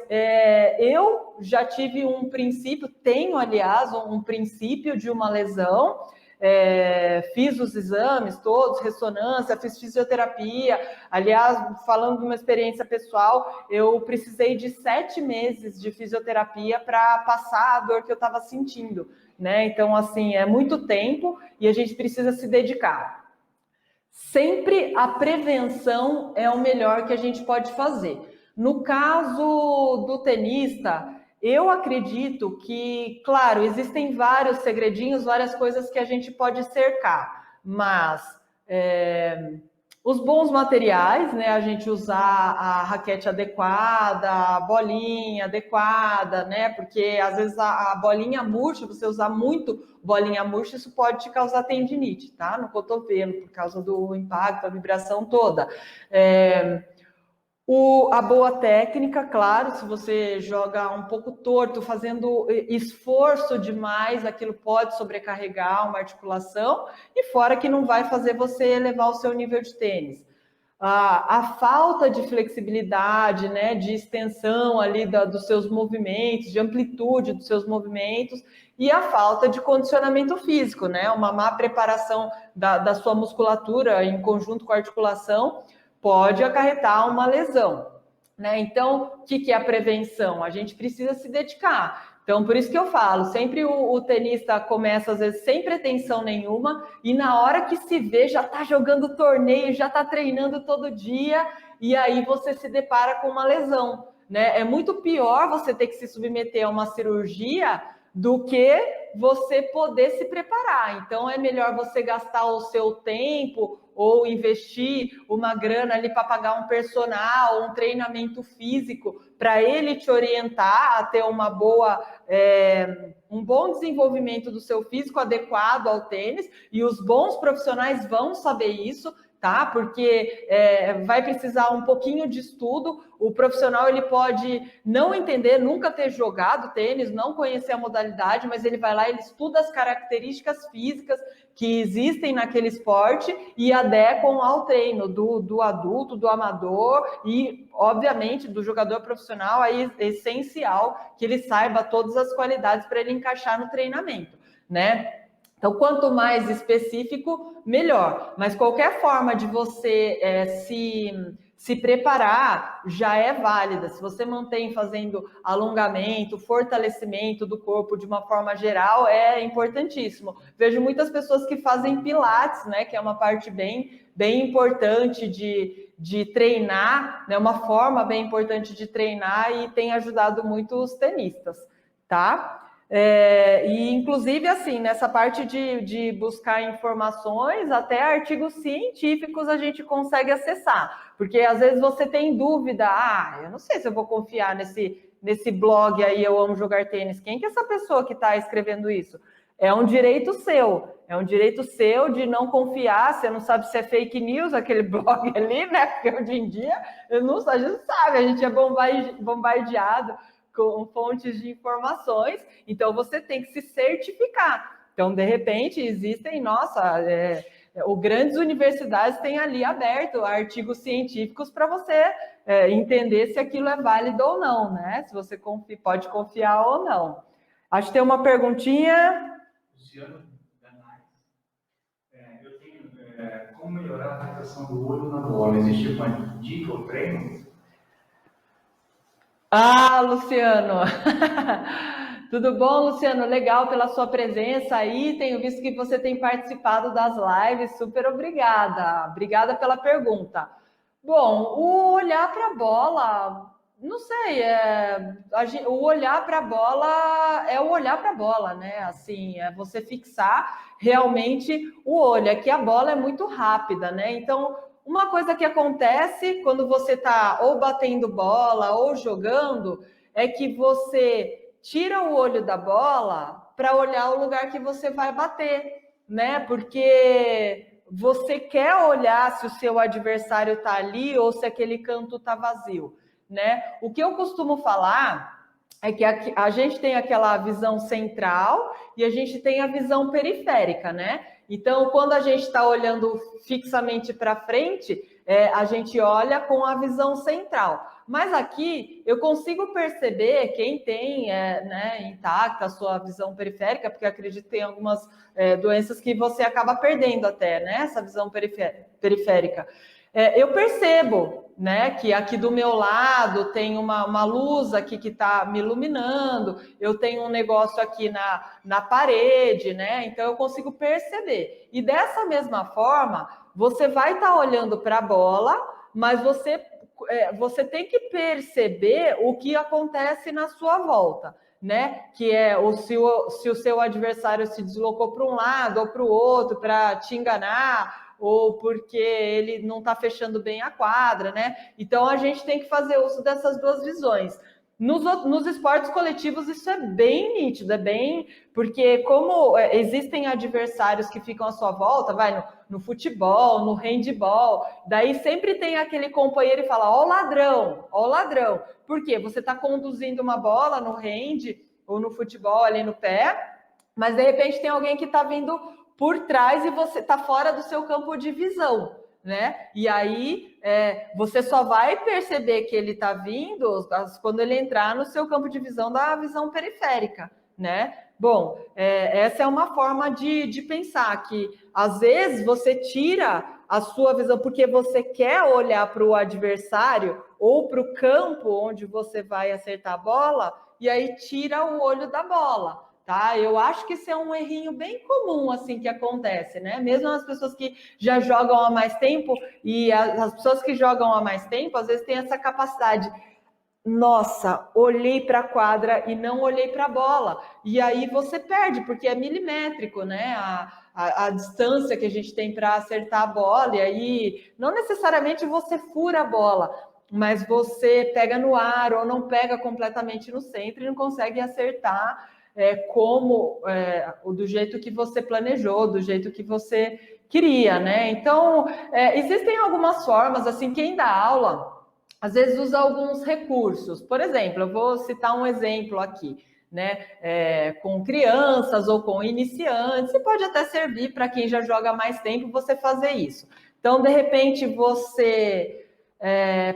eu já tive um princípio, tenho, aliás, um princípio de uma lesão. Fiz os exames todos, ressonância, fiz fisioterapia. Aliás, falando de uma experiência pessoal, eu precisei de 7 meses de fisioterapia para passar a dor que eu estava sentindo, né? Então, assim, é muito tempo e a gente precisa se dedicar. Sempre a prevenção é o melhor que a gente pode fazer. No caso do tenista, eu acredito que, claro, existem vários segredinhos, várias coisas que a gente pode cercar, mas os bons materiais, né? A gente usar a raquete adequada, a bolinha adequada, né? Porque às vezes a bolinha murcha, você usar muito bolinha murcha, isso pode te causar tendinite, tá? No cotovelo, por causa do impacto, a vibração toda. A boa técnica, claro, se você joga um pouco torto, fazendo esforço demais, aquilo pode sobrecarregar uma articulação, e fora que não vai fazer você elevar o seu nível de tênis. A falta de flexibilidade, né, de extensão ali dos seus movimentos, de amplitude dos seus movimentos, e a falta de condicionamento físico, né, uma má preparação da sua musculatura em conjunto com a articulação, pode acarretar uma lesão, né? Então, o que é a prevenção? A gente precisa se dedicar. Então, por isso que eu falo, sempre o tenista começa, às vezes, sem pretensão nenhuma, e na hora que se vê, já está jogando torneio, já está treinando todo dia, e aí você se depara com uma lesão, né? É muito pior você ter que se submeter a uma cirurgia do que você poder se preparar. Então, é melhor você gastar o seu tempo ou investir uma grana ali para pagar um personal, um treinamento físico, para ele te orientar a ter uma boa, um bom desenvolvimento do seu físico adequado ao tênis, e os bons profissionais vão saber isso, tá? Porque vai precisar um pouquinho de estudo. O profissional, ele pode não entender, nunca ter jogado tênis, não conhecer a modalidade, mas ele vai lá, ele estuda as características físicas que existem naquele esporte e adequam ao treino do adulto, do amador e, obviamente, do jogador profissional. Aí é essencial que ele saiba todas as qualidades para ele encaixar no treinamento, né? Então, quanto mais específico, melhor. Mas qualquer forma de você se preparar já é válida. Se você mantém fazendo alongamento, fortalecimento do corpo de uma forma geral, é importantíssimo. Vejo muitas pessoas que fazem pilates, né, que é uma parte bem importante de treinar, né, uma forma bem importante de treinar, e tem ajudado muito os tenistas, tá? E inclusive assim, nessa parte de buscar informações, até artigos científicos a gente consegue acessar, porque às vezes você tem dúvida, eu não sei se eu vou confiar nesse blog aí, Eu Amo Jogar Tênis, quem que é essa pessoa que está escrevendo isso? É um direito seu de não confiar. Você não sabe se é fake news aquele blog ali, né? Porque hoje em dia a gente não sabe, a gente é bombardeado com fontes de informações, então você tem que se certificar. Então, de repente, existem, grandes universidades têm ali aberto artigos científicos para você entender se aquilo é válido ou não, né? Se você pode confiar ou não. Acho que tem uma perguntinha. Luciano, eu tenho como melhorar a fixação do olho na bola? Existe uma dica ou treino? Ah, Luciano! Tudo bom, Luciano? Legal pela sua presença aí. Tenho visto que você tem participado das lives. Super obrigada. Obrigada pela pergunta. Bom, o olhar para a bola, não sei, o olhar para a bola é o olhar para a bola, né? Assim, é você fixar realmente o olho. É que a bola é muito rápida, né? Então, uma coisa que acontece quando você está ou batendo bola ou jogando é que você tira o olho da bola para olhar o lugar que você vai bater, né? Porque você quer olhar se o seu adversário está ali ou se aquele canto está vazio, né? O que eu costumo falar é que a gente tem aquela visão central e a gente tem a visão periférica, né? Então, quando a gente está olhando fixamente para frente, a gente olha com a visão central. Mas aqui eu consigo perceber quem tem intacta a sua visão periférica, porque acredito que tem algumas doenças que você acaba perdendo até, né? Essa visão periférica. Eu percebo, né, que aqui do meu lado tem uma luz aqui que está me iluminando, eu tenho um negócio aqui na parede, né? Então eu consigo perceber. E dessa mesma forma, você vai estar olhando para a bola, mas você tem que perceber o que acontece na sua volta, né? Que é se o seu adversário se deslocou para um lado ou para o outro para te enganar, ou porque ele não está fechando bem a quadra, né? Então a gente tem que fazer uso dessas duas visões. Nos esportes coletivos isso é bem nítido, porque como existem adversários que ficam à sua volta, no futebol, no handball, daí sempre tem aquele companheiro e fala, ó o ladrão. Por quê? Você está conduzindo uma bola no hand ou no futebol ali no pé, mas de repente tem alguém que está vindo por trás e você está fora do seu campo de visão, né? E aí você só vai perceber que ele está vindo quando ele entrar no seu campo de visão da visão periférica, né? Bom, essa é uma forma de pensar que às vezes você tira a sua visão porque você quer olhar para o adversário ou para o campo onde você vai acertar a bola e aí tira o olho da bola. Tá? Eu acho que isso é um errinho bem comum, assim, que acontece, né? Mesmo as pessoas que já jogam há mais tempo, e as pessoas que jogam há mais tempo, às vezes têm essa capacidade. Nossa, olhei para a quadra e não olhei para a bola. E aí você perde, porque é milimétrico, né? A distância que a gente tem para acertar a bola, e aí não necessariamente você fura a bola, mas você pega no ar ou não pega completamente no centro e não consegue acertar do jeito que você planejou, do jeito que você queria, né? Então, existem algumas formas, assim, quem dá aula, às vezes usa alguns recursos. Por exemplo, eu vou citar um exemplo aqui, né? Com crianças ou com iniciantes, e pode até servir para quem já joga há mais tempo você fazer isso. Então, de repente, você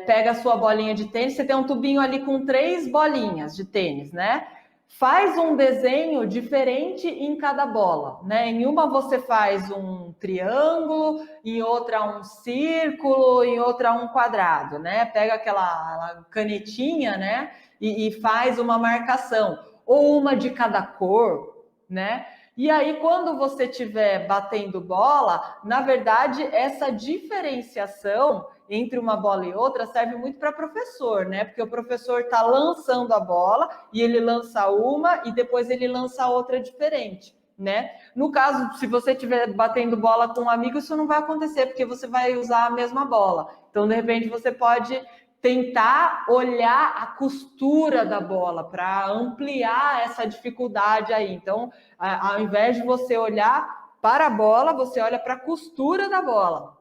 pega a sua bolinha de tênis, você tem um tubinho ali com 3 bolinhas de tênis, né? Faz um desenho diferente em cada bola, né? Em uma você faz um triângulo, em outra um círculo, em outra um quadrado, né? Pega aquela canetinha, né? E faz uma marcação, ou uma de cada cor, né? E aí, quando você estiver batendo bola, na verdade, essa diferenciação entre uma bola e outra serve muito para professor, né? Porque o professor está lançando a bola e ele lança uma e depois ele lança outra diferente, né? No caso, se você estiver batendo bola com um amigo, isso não vai acontecer, porque você vai usar a mesma bola. Então, de repente, você pode tentar olhar a costura da bola para ampliar essa dificuldade aí. Então, ao invés de você olhar para a bola, você olha para a costura da bola.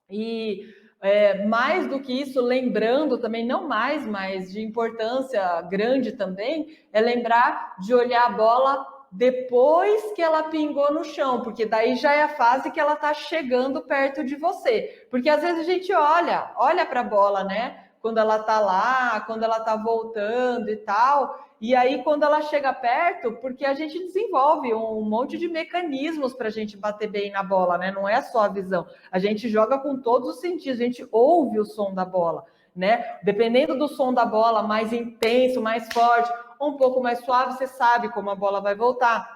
E mais do que isso, lembrando também, não mais, mas de importância grande também, é lembrar de olhar a bola depois que ela pingou no chão, porque daí já é a fase que ela está chegando perto de você. Porque às vezes a gente olha para a bola, né? Quando ela está lá, quando ela está voltando e tal. E aí, quando ela chega perto, porque a gente desenvolve um monte de mecanismos para a gente bater bem na bola, né? Não é só a visão. A gente joga com todos os sentidos, a gente ouve o som da bola, né? Dependendo do som da bola, mais intenso, mais forte, ou um pouco mais suave, você sabe como a bola vai voltar.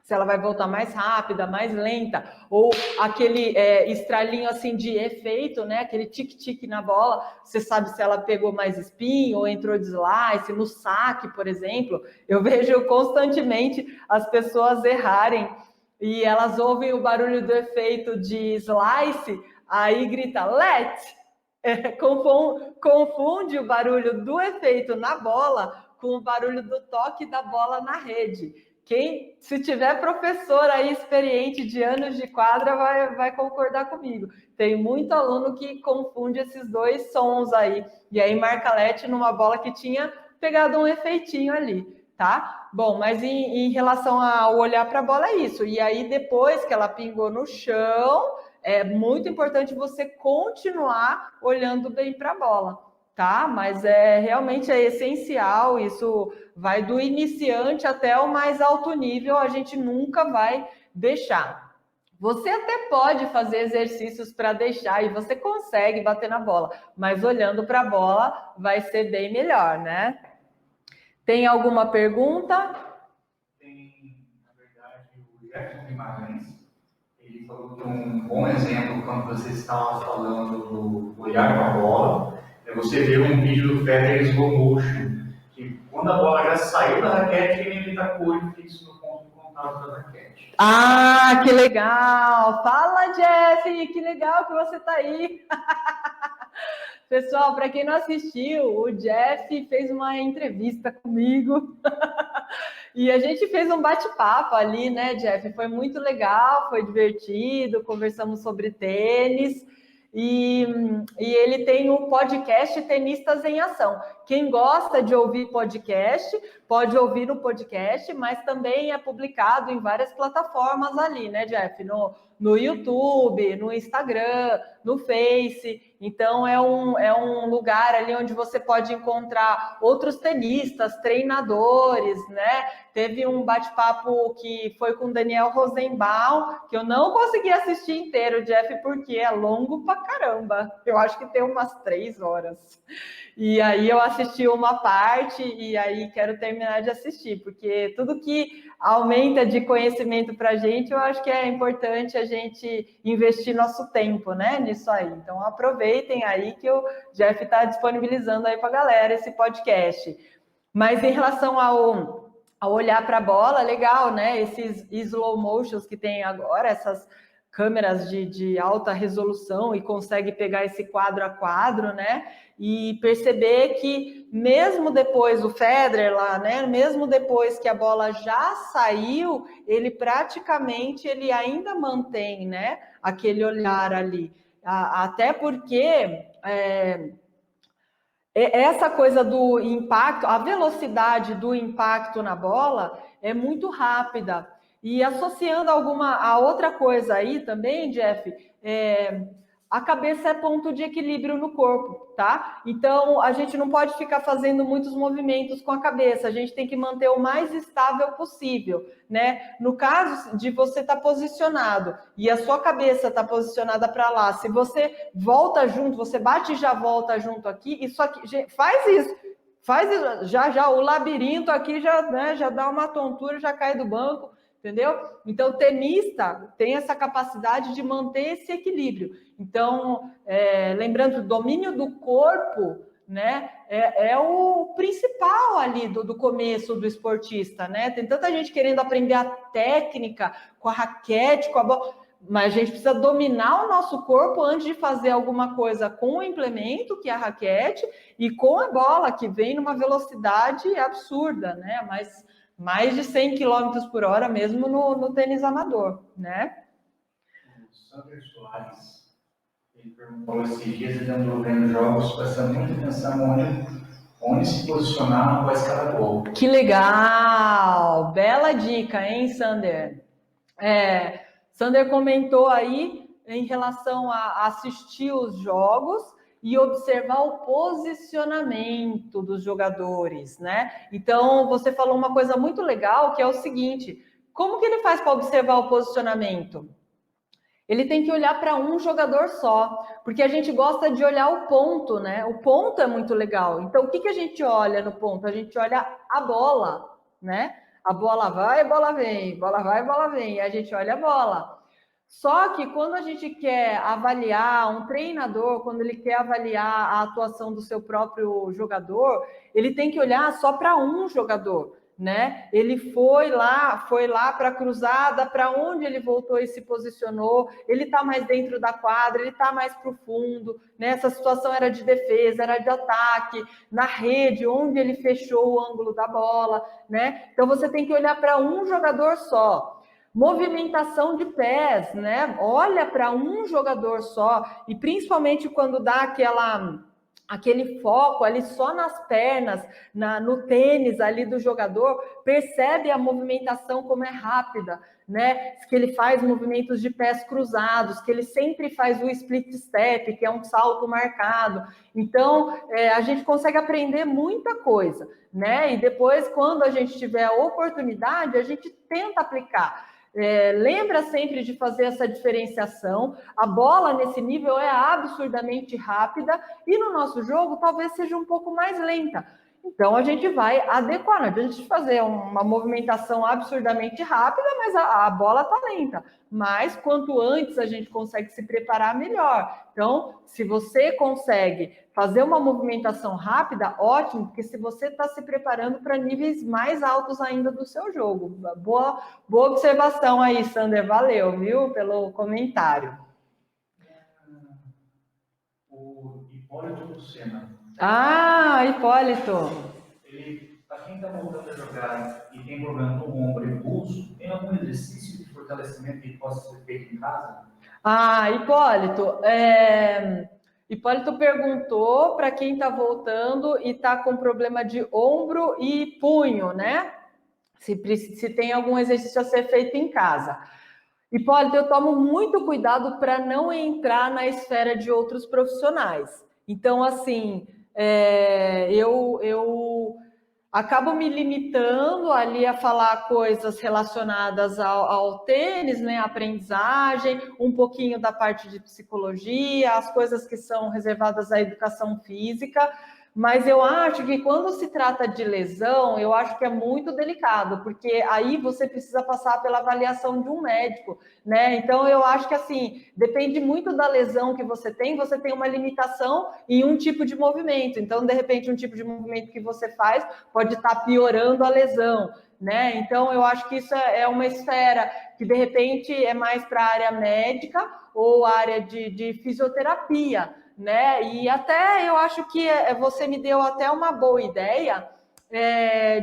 Se ela vai voltar mais rápida, mais lenta, ou aquele estralinho assim de efeito, né? Aquele tic-tic na bola, você sabe se ela pegou mais spin ou entrou de slice, no saque, por exemplo. Eu vejo constantemente as pessoas errarem e elas ouvem o barulho do efeito de slice, aí grita let, confunde o barulho do efeito na bola com o barulho do toque da bola na rede. Se tiver professor aí experiente de anos de quadra, vai concordar comigo. Tem muito aluno que confunde esses dois sons aí. E aí marca let numa bola que tinha pegado um efeitinho ali, tá? Bom, mas em relação ao olhar para a bola é isso. E aí depois que ela pingou no chão, é muito importante você continuar olhando bem para a bola. Tá? Mas realmente é essencial, isso vai do iniciante até o mais alto nível, a gente nunca vai deixar. Você até pode fazer exercícios para deixar e você consegue bater na bola, mas olhando para a bola vai ser bem melhor, né? Tem alguma pergunta? Tem, na verdade, o Jefferson Guimarães, ele falou que um bom exemplo, quando você estava falando do olhar para a bola, você vê um vídeo do Federer slow motion, que quando a bola já saiu da raquete, ele está com o olho fixo no ponto de contato da raquete. Ah, que legal! Fala, Jeff, que legal que você está aí! Pessoal, para quem não assistiu, o Jeff fez uma entrevista comigo e a gente fez um bate-papo ali, né, Jeff? Foi muito legal, foi divertido, conversamos sobre tênis. E ele tem o podcast Tenistas em Ação. Quem gosta de ouvir podcast, pode ouvir no podcast, mas também é publicado em várias plataformas ali, né, Jeff? No YouTube, no Instagram, no Face. Então, é um lugar ali onde você pode encontrar outros tenistas, treinadores, né? Teve um bate-papo que foi com o Daniel Rosenbaum, que eu não consegui assistir inteiro, Jeff, porque é longo pra caramba. Eu acho que tem umas 3 horas. E aí eu assisti uma parte e aí quero terminar de assistir, porque tudo que aumenta de conhecimento para a gente, eu acho que é importante a gente investir nosso tempo, né, nisso aí. Então aproveitem aí que o Jeff está disponibilizando aí para a galera esse podcast. Mas em relação ao olhar para a bola, legal, né? Esses slow motions que tem agora, essas câmeras de alta resolução e consegue pegar esse quadro a quadro, né? E perceber que mesmo depois, o Federer lá, né? Mesmo depois que a bola já saiu, ele praticamente ele ainda mantém, né? Aquele olhar ali. Até porque essa coisa do impacto, a velocidade do impacto na bola é muito rápida. E associando a outra coisa aí também, Jeff, a cabeça é ponto de equilíbrio no corpo, tá? Então, a gente não pode ficar fazendo muitos movimentos com a cabeça, a gente tem que manter o mais estável possível, né? No caso de você estar posicionado e a sua cabeça está posicionada para lá, se você volta junto, você bate e já volta junto aqui, isso aqui, faz isso, já o labirinto aqui já, né, já dá uma tontura, já cai do banco, entendeu? Então, o tenista tem essa capacidade de manter esse equilíbrio. Então, lembrando, o domínio do corpo, né, é o principal ali do começo do esportista, né? Tem tanta gente querendo aprender a técnica com a raquete, com a bola, mas a gente precisa dominar o nosso corpo antes de fazer alguma coisa com o implemento, que é a raquete, e com a bola, que vem numa velocidade absurda, né? Mas mais de 100 km por hora mesmo no tênis amador, né? O Sander Soares, ele perguntou esses dias, ele andou vendo jogos, prestando muita atenção onde se posicionar após cada gol. Que legal! Bela dica, hein, Sander? Sander comentou aí em relação a assistir os jogos e observar o posicionamento dos jogadores, né? Então, você falou uma coisa muito legal, que é o seguinte: como que ele faz para observar o posicionamento? Ele tem que olhar para um jogador só, porque a gente gosta de olhar o ponto, né? O ponto é muito legal. Então, o que a gente olha no ponto? A gente olha a bola, né? A bola vai, a bola vem, bola vai, a bola vem, e a gente olha a bola. Só que quando a gente quer avaliar um treinador, quando ele quer avaliar a atuação do seu próprio jogador, ele tem que olhar só para um jogador, né? Ele foi lá para a cruzada, para onde ele voltou e se posicionou, ele está mais dentro da quadra, ele está mais para o fundo, né? Essa situação era de defesa, era de ataque, na rede, onde ele fechou o ângulo da bola, né? Então você tem que olhar para um jogador só. Movimentação de pés, né? Olha para um jogador só, e principalmente quando dá aquele foco ali só nas pernas, no tênis ali do jogador, percebe a movimentação como é rápida, né? Que ele faz movimentos de pés cruzados, que ele sempre faz o split step, que é um salto marcado. Então, a gente consegue aprender muita coisa, né? E depois, quando a gente tiver a oportunidade, a gente tenta aplicar. Lembra sempre de fazer essa diferenciação. A bola nesse nível é absurdamente rápida e no nosso jogo talvez seja um pouco mais lenta. Então a gente vai adequar, não adianta a gente fazer uma movimentação absurdamente rápida, mas a bola está lenta. Mas quanto antes a gente consegue se preparar, melhor. Então, se você consegue fazer uma movimentação rápida, ótimo, porque se você está se preparando para níveis mais altos ainda do seu jogo. Boa observação aí, Sander, valeu, viu, pelo comentário. O Hipólito Lucena. Ah, Hipólito. Ele, para quem está voltando a jogar e tem problema no ombro e pulso, tem algum exercício de fortalecimento que possa ser feito em casa? Ah, Hipólito, Hipólito perguntou para quem está voltando e está com problema de ombro e punho, né? Se tem algum exercício a ser feito em casa. Hipólito, eu tomo muito cuidado para não entrar na esfera de outros profissionais. Então, assim, eu acabo me limitando ali a falar coisas relacionadas ao tênis, né, aprendizagem, um pouquinho da parte de psicologia, as coisas que são reservadas à educação física, mas eu acho que quando se trata de lesão, eu acho que é muito delicado, porque aí você precisa passar pela avaliação de um médico, né? Então eu acho que assim, depende muito da lesão que você tem uma limitação em um tipo de movimento. Então, de repente, um tipo de movimento que você faz pode estar piorando a lesão, né? Então, eu acho que isso é uma esfera que, de repente, é mais para a área médica ou área de fisioterapia, né? E até eu acho que você me deu até uma boa ideia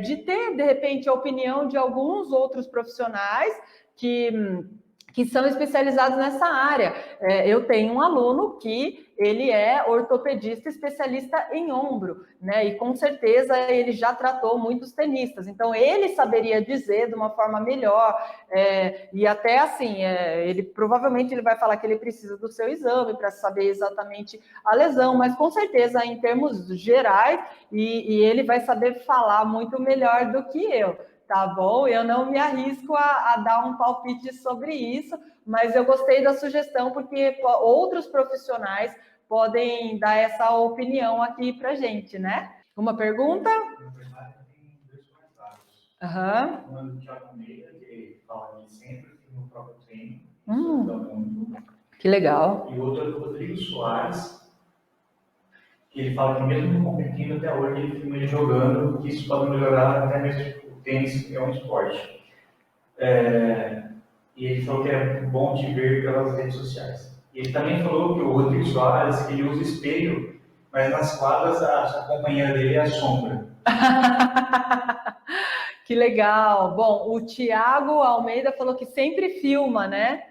de ter, de repente, a opinião de alguns outros profissionais que são especializados nessa área. Eu tenho um aluno que ele é ortopedista especialista em ombro, né? E com certeza ele já tratou muitos tenistas. Então ele saberia dizer de uma forma melhor. E até assim, ele provavelmente ele vai falar que ele precisa do seu exame para saber exatamente a lesão, mas com certeza em termos gerais e ele vai saber falar muito melhor do que eu. Tá bom? Eu não me arrisco a dar um palpite sobre isso, mas eu gostei da sugestão porque outros profissionais podem dar essa opinião aqui para gente, né? Uma pergunta? Na verdade, tem 2 comentários. Uhum. Um é do Thiago Meira, que fala que sempre que no próprio treino, isso ajuda muito. Que legal. E o outro é do Rodrigo Soares, que ele fala que mesmo não competindo até hoje, ele filma ele jogando, que isso pode melhorar até mesmo o tênis é um esporte. E ele falou que é bom te ver pelas redes sociais. E ele também falou que o Rodrigo Soares, ele usa espelho, mas nas quadras a companheira dele é a sombra. Que legal. Bom, o Thiago Almeida falou que sempre filma, né?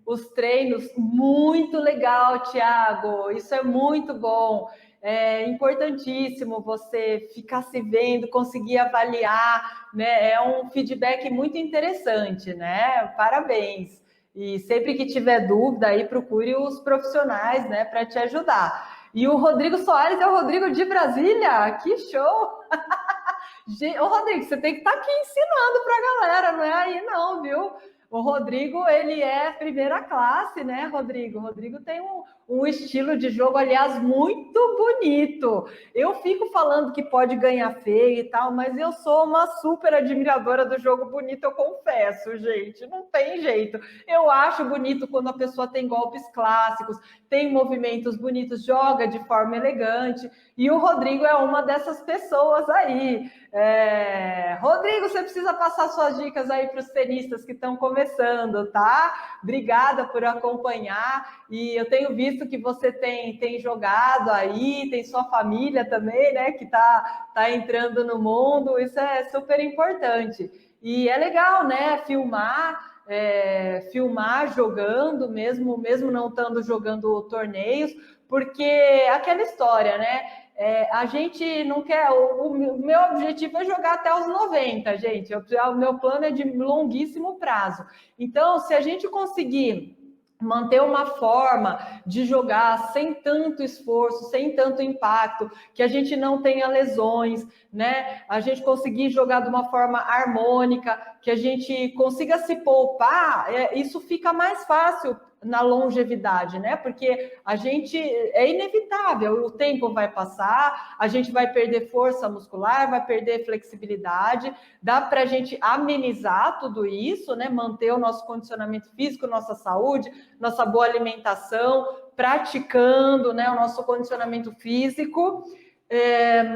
Os treinos. Muito legal, Thiago. Isso é muito bom. É importantíssimo você ficar se vendo, conseguir avaliar, né? É um feedback muito interessante, né? Parabéns. E sempre que tiver dúvida, aí procure os profissionais, né, para te ajudar. E o Rodrigo Soares é o Rodrigo de Brasília, que show! Ô, Rodrigo, você tem que estar aqui ensinando para a galera, não é aí não, viu? O Rodrigo, ele é primeira classe, né, Rodrigo? O Rodrigo tem um estilo de jogo, aliás, muito bonito. Eu fico falando que pode ganhar feio e tal, mas eu sou uma super admiradora do jogo bonito, eu confesso, gente. Não tem jeito. Eu acho bonito quando a pessoa tem golpes clássicos, tem movimentos bonitos, joga de forma elegante. E o Rodrigo é uma dessas pessoas aí. Rodrigo, você precisa passar suas dicas aí para os tenistas que estão começando, tá? Obrigada por acompanhar. E eu tenho visto que você tem jogado aí, tem sua família também, né? Que tá entrando no mundo. Isso é super importante. E é legal, né? Filmar jogando, mesmo não estando jogando torneios, porque aquela história, né? A gente não quer. O meu objetivo é jogar até os 90, gente. O meu plano é de longuíssimo prazo. Então, se a gente conseguir manter uma forma de jogar sem tanto esforço, sem tanto impacto, que a gente não tenha lesões, né? A gente conseguir jogar de uma forma harmônica, que a gente consiga se poupar, isso fica mais fácil na longevidade, né? Porque a gente é inevitável, o tempo vai passar, a gente vai perder força muscular, vai perder flexibilidade, dá para a gente amenizar tudo isso, né? Manter o nosso condicionamento físico, nossa saúde, nossa boa alimentação, praticando, né, o nosso condicionamento físico,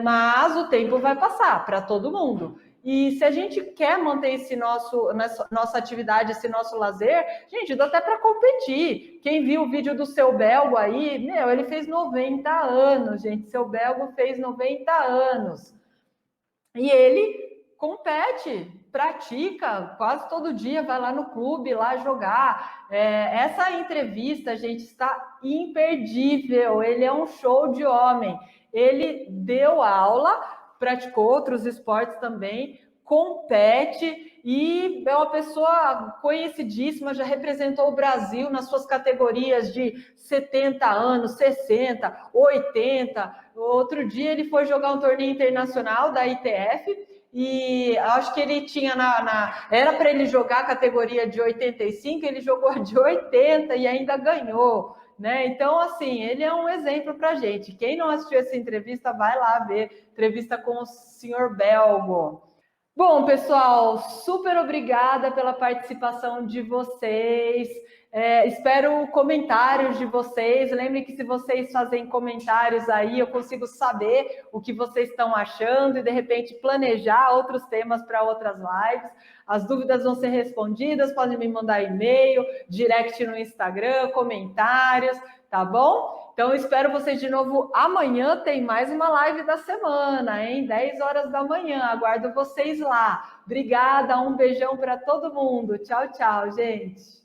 mas o tempo vai passar para todo mundo. E se a gente quer manter nossa atividade, esse nosso lazer, gente, dá até para competir. Quem viu o vídeo do Seu Belgo aí, ele fez 90 anos, gente. Seu Belgo fez 90 anos. E ele compete, pratica, quase todo dia vai lá no clube, lá jogar. Essa entrevista, gente, está imperdível. Ele é um show de homem. Ele deu aula, praticou outros esportes também, compete e é uma pessoa conhecidíssima, já representou o Brasil nas suas categorias de 70 anos, 60, 80. Outro dia ele foi jogar um torneio internacional da ITF e acho que ele tinha era para ele jogar a categoria de 85, ele jogou de 80 e ainda ganhou. Né? Então, assim, ele é um exemplo para a gente. Quem não assistiu essa entrevista, vai lá ver. Entrevista com o senhor Belgo. Bom, pessoal, super obrigada pela participação de vocês. Espero comentários de vocês. Lembre que se vocês fazem comentários aí, eu consigo saber o que vocês estão achando e, de repente, planejar outros temas para outras lives. As dúvidas vão ser respondidas, podem me mandar e-mail, direct no Instagram, comentários, tá bom? Então, espero vocês de novo amanhã. Tem mais uma live da semana, hein? 10 horas da manhã. Aguardo vocês lá. Obrigada, um beijão para todo mundo. Tchau, tchau, gente.